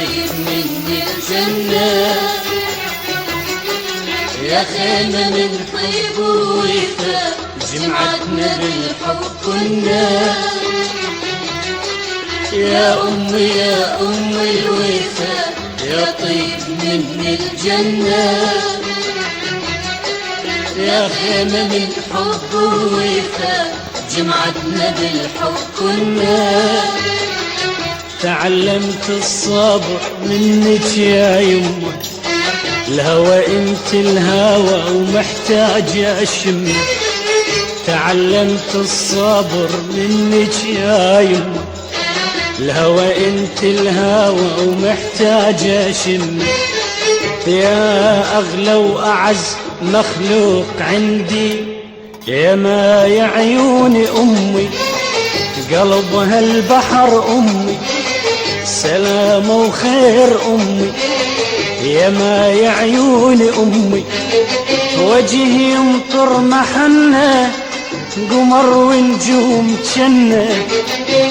طيب من الجنة، يا خيمة من طيب ووفا جمعتنا بالحب كنا. يا أمي يا أمي الوفا يا طيب من الجنة، يا خيمة من حب ووفا جمعتنا بالحب كنا. تعلمت الصبر منك يا يمه، الهوى انت الهوى ومحتاج اشمه. تعلمت الصبر منك يا يمه، الهوى انت الهوى ومحتاج اشمه. يا اغلى واعز مخلوق عندي، يا ما يا عيون امي قلبها البحر امي، سلامة وخير امي. يا ما يا عيون امي وجهي يمطر محنة، قمر ونجوم جنة.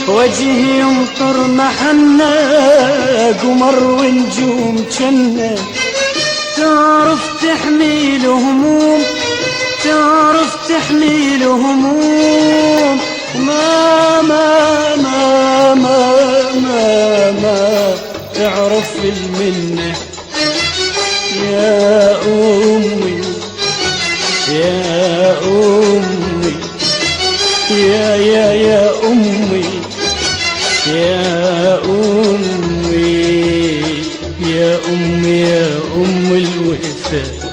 وجهي يمطر محنة، قمر ونجوم جنة. تعرف تحميل هموم، تعرف تحميل هموم. ما ما ما ما ما ما تعرف المنة يا أمي يا أمي يا أمي يا أمي يا أمي يا أم الوفا.